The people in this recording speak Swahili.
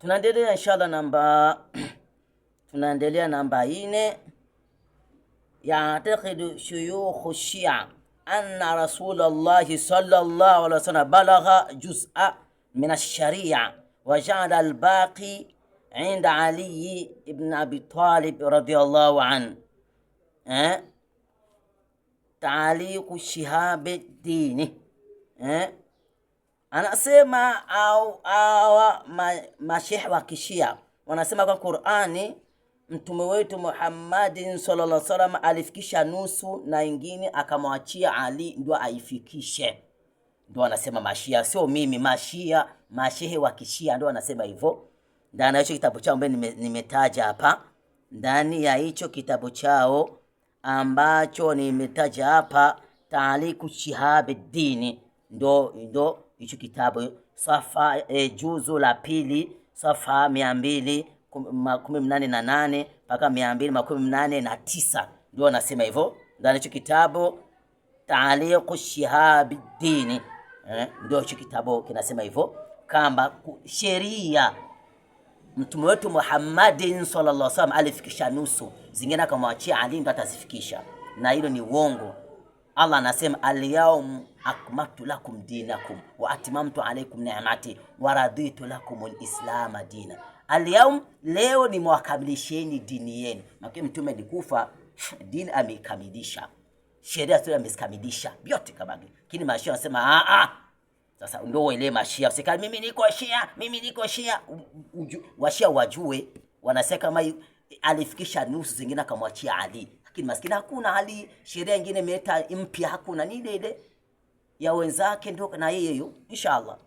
Tunaendelea inshallah tunaendelea namba 4. Ya'taqidu shuyukh Shia anna Rasulullah sallallahu alaihi wasallam balagha juz'a min ash-sharia wa ja'ala al-baqi 'inda Ali ibn Abi Talib radiyallahu anhu. Ta'liq Shihab ad-Din. Anasema au mashehe wa Kishia wanasema kwa Qur'ani mtume wetu Muhammadin sallallahu alaihi wasallam alifikisha nusu na ingine akamwachia Ali ndio aifikishe. Ndio wanasema mashia, sio mimi. Mashehe wa Kishia ndio wanasema hivyo. Ndani ya hicho kitabu chao ambacho nimetaja hapa, ndani ya hicho kitabu chao ambacho nimetaja hapa, Ta'liq Shihab ad-Din, ndo hicho kitabu safa juzu la pili safa 218 mpaka 289 ndio nasema hivyo. Ndani hicho kitabu Ta'liq Shihab ad-Din, ndio hicho kitabu kinasema hivyo kamba sheria mtume wetu Muhammadin sallallahu alaihi wasallam alifikisha nusu, zingine akamwachia Ali ndo atazifikisha, na hilo ni uongo. Allah anasema al-yawm akmaltu lakum dinakum wa atmamtu alaykum ni'mati wa raditu lakum al-islam dina. Al-yawm, leo nimewakamilisheni dini yenu. Maki mtume alikufa, dini amekamilisha, sheria zote amezikamilisha yote kama hivi. Lakini mashia wanasema sasa ndio ile mashia usikali mimi niko shia. Washia wajue wanasema kama alifikisha nusu, zingine akamwachia Ali. Lakini maskini hakuna Ali, sheria nyingine meta mpya hakuna, ni ile ya wenzake ndio na yeye hiyo inshallah.